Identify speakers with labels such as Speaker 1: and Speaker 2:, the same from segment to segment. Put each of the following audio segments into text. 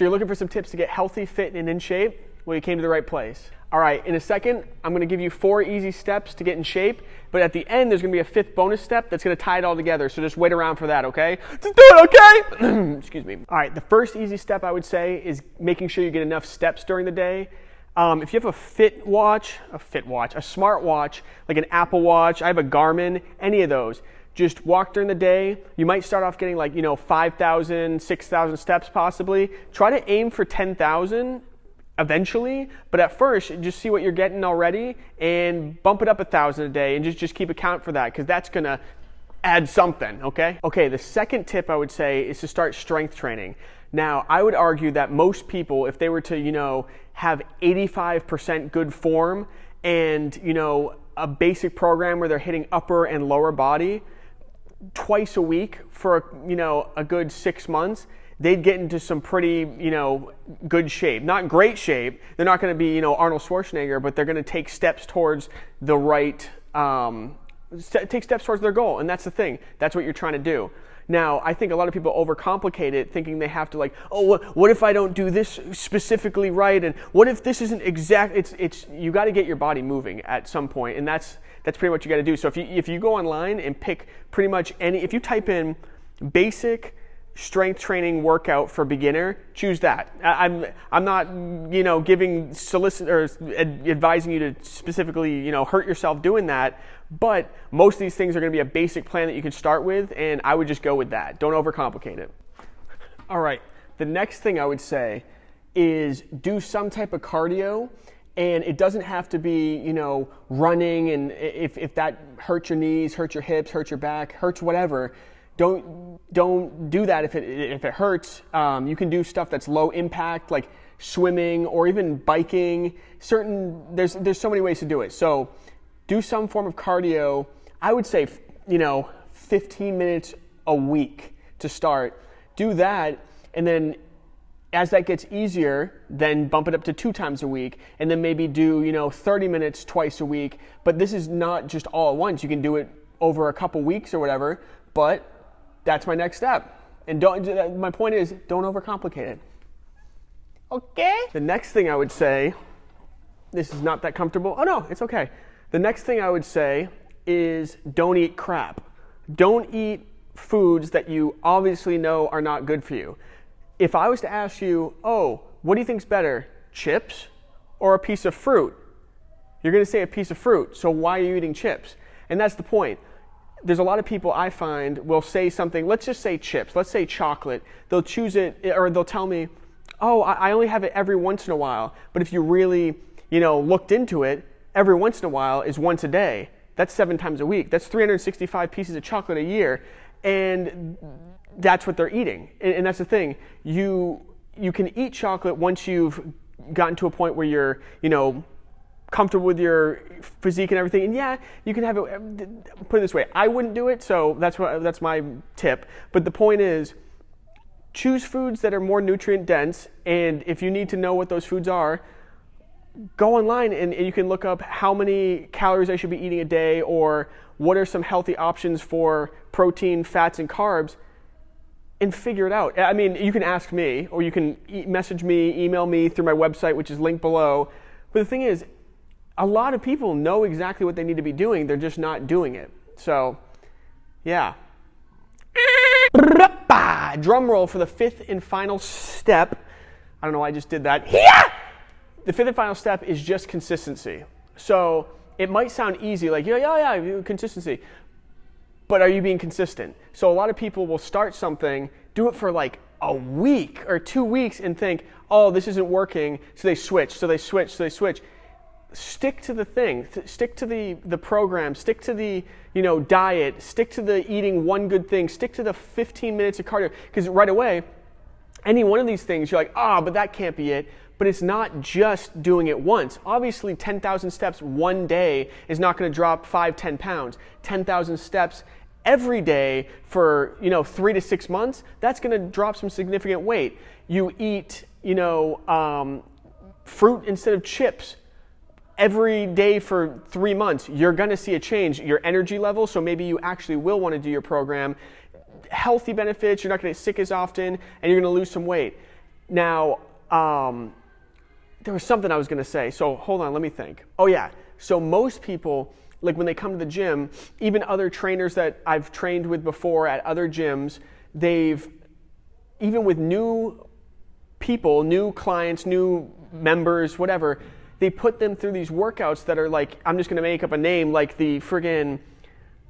Speaker 1: So you're looking for some tips to get healthy, fit, and in shape? Well, you came to the right place. All right, in a second, I'm gonna give you 4 easy steps to get in shape, but at the end, there's gonna be a 5th bonus step that's gonna tie it all together, so just wait around for that, okay? Just do it, okay? Excuse me. All right, the first easy step I would say is making sure you get enough steps during the day. If you have a smartwatch, like an Apple Watch, I have a Garmin, any of those, just walk during the day. You might start off getting 5,000, 6,000 steps possibly. Try to aim for 10,000 eventually, but at first, just see what you're getting already and bump it up 1,000 a day and just keep account for that, because that's gonna add something, okay? Okay, the second tip I would say is to start strength training. Now, I would argue that most people, if they were to, have 85% good form and, a basic program where they're hitting upper and lower body twice a week for, a good 6 months, they'd get into some pretty, good shape. Not great shape. They're not going to be, Arnold Schwarzenegger, but they're going to take steps towards the right, take steps towards their goal. And that's the thing. That's what you're trying to do. Now, I think a lot of people overcomplicate it, thinking they have to what if I don't do this specifically right, and what if this isn't exact? It's you got to get your body moving at some point, and that's pretty much what you got to do. So if you go online and pick pretty much if you type in basic strength training workout for beginner, choose that. I'm not giving advising you to specifically hurt yourself doing that. But most of these things are going to be a basic plan that you can start with, and I would just go with that. Don't overcomplicate it. All right, the next thing I would say is do some type of cardio, and it doesn't have to be, running, and if that hurts your knees, hurts your hips, hurts your back, hurts whatever, don't do that if it hurts. You can do stuff that's low impact, like swimming or even biking. There's so many ways to do it. So do some form of cardio. I would say, 15 minutes a week to start. Do that, and then as that gets easier, then bump it up to 2 times a week, and then maybe do, 30 minutes twice a week. But this is not just all at once. You can do it over a couple weeks or whatever, but that's my next step. And my point is, don't overcomplicate it. Okay? The next thing I would say, this is not that comfortable. Oh no, it's okay. The next thing I would say is don't eat crap. Don't eat foods that you obviously know are not good for you. If I was to ask you, what do you think's better, chips or a piece of fruit? You're going to say a piece of fruit, so why are you eating chips? And that's the point. There's a lot of people I find will say something, let's just say chips, let's say chocolate. They'll choose it, or they'll tell me, I only have it every once in a while. But if you really, looked into it, every once in a while is once a day. That's 7 times a week. That's 365 pieces of chocolate a year. And that's what they're eating. And that's the thing. You can eat chocolate once you've gotten to a point where you're, comfortable with your physique and everything. And yeah, you can have it, put it this way, I wouldn't do it, so that's my tip. But the point is, choose foods that are more nutrient dense, and if you need to know what those foods are, go online and you can look up how many calories I should be eating a day, or what are some healthy options for protein, fats, and carbs, and figure it out. I mean, you can ask me, or you can message me, email me through my website, which is linked below. But the thing is, a lot of people know exactly what they need to be doing, they're just not doing it. So, yeah. Drum roll for the 5th and final step. I don't know why I just did that. Yeah! The 5th and final step is just consistency. So it might sound easy, like, yeah, consistency. But are you being consistent? So a lot of people will start something, do it for like a week or 2 weeks and think, this isn't working, so they switch. Stick to the thing, stick to the program, stick to the diet, stick to the eating one good thing, stick to the 15 minutes of cardio. Because right away, any one of these things, you're like, but that can't be it. But it's not just doing it once. Obviously, 10,000 steps one day is not going to drop 5-10 pounds. 10,000 steps every day for 3 to 6 months, that's going to drop some significant weight. You eat fruit instead of chips every day for 3 months, you're going to see a change. Your energy level, so maybe you actually will want to do your program. Healthy benefits, you're not going to get sick as often, and you're going to lose some weight. Now, there was something I was going to say. So hold on, let me think. Oh yeah. So most people, like when they come to the gym, even other trainers that I've trained with before at other gyms, even with new people, new clients, new members, whatever, they put them through these workouts that are like, I'm just going to make up a name, like the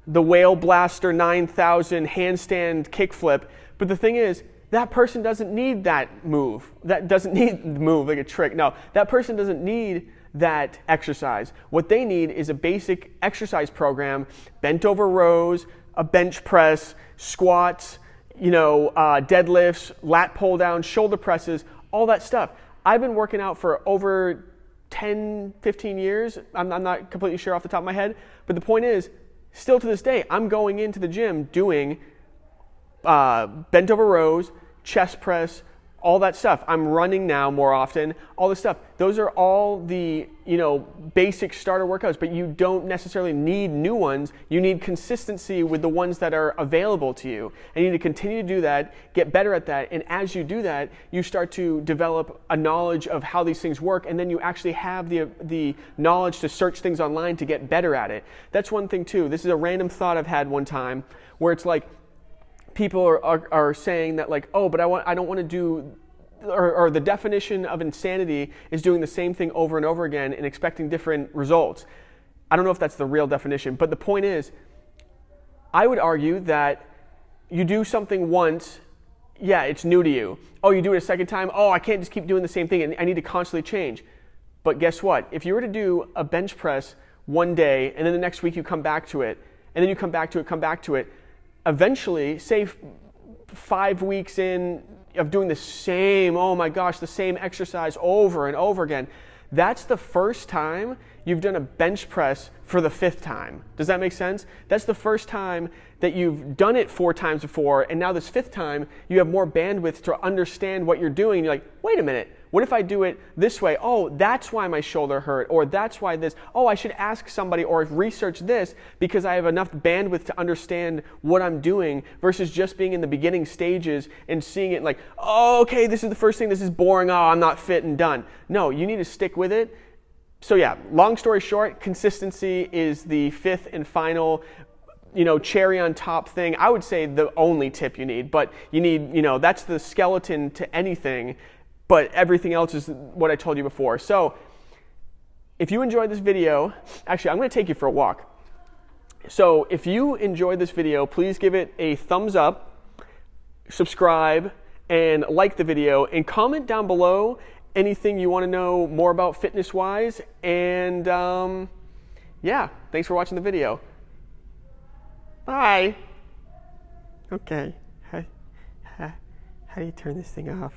Speaker 1: Whale Blaster 9000 handstand kickflip. But the thing is, that person doesn't need that move. That doesn't need the move like a trick. No, that person doesn't need that exercise. What they need is a basic exercise program, bent over rows, a bench press, squats, deadlifts, lat pull down, shoulder presses, all that stuff. I've been working out for over 10, 15 years. I'm not completely sure off the top of my head, but the point is, still to this day, I'm going into the gym doing bent over rows, chest press, all that stuff. I'm running now more often, all this stuff. Those are all the, basic starter workouts, but you don't necessarily need new ones. You need consistency with the ones that are available to you. And you need to continue to do that, get better at that. And as you do that, you start to develop a knowledge of how these things work. And then you actually have the knowledge to search things online to get better at it. That's one thing too. This is a random thought I've had one time where it's like, people are saying that like, oh, but I don't want to do, or the definition of insanity is doing the same thing over and over again and expecting different results. I don't know if that's the real definition, but the point is, I would argue that you do something once, yeah, it's new to you. Oh, you do it a second time, oh, I can't just keep doing the same thing and I need to constantly change. But guess what? If you were to do a bench press one day and then the next week you come back to it, and then you come back to it, eventually, say 5 weeks in of doing the same, the same exercise over and over again, that's the first time you've done a bench press for the 5th time. Does that make sense? That's the first time that you've done it 4 times before, and now this 5th time, you have more bandwidth to understand what you're doing. And you're like, wait a minute, what if I do it this way? Oh, that's why my shoulder hurt, or that's why this. Oh, I should ask somebody or research this because I have enough bandwidth to understand what I'm doing versus just being in the beginning stages and seeing it like, oh, okay, this is the first thing, this is boring, oh, I'm not fit and done. No, you need to stick with it. So yeah, long story short, consistency is the 5th and final, cherry on top thing. I would say the only tip you need, but you need, that's the skeleton to anything, but everything else is what I told you before. So if you enjoyed this video, actually, I'm going to take you for a walk. So if you enjoyed this video, please give it a thumbs up, subscribe, and like the video, and comment down below anything you want to know more about fitness-wise. And yeah, thanks for watching the video. Bye. Okay. How do you turn this thing off?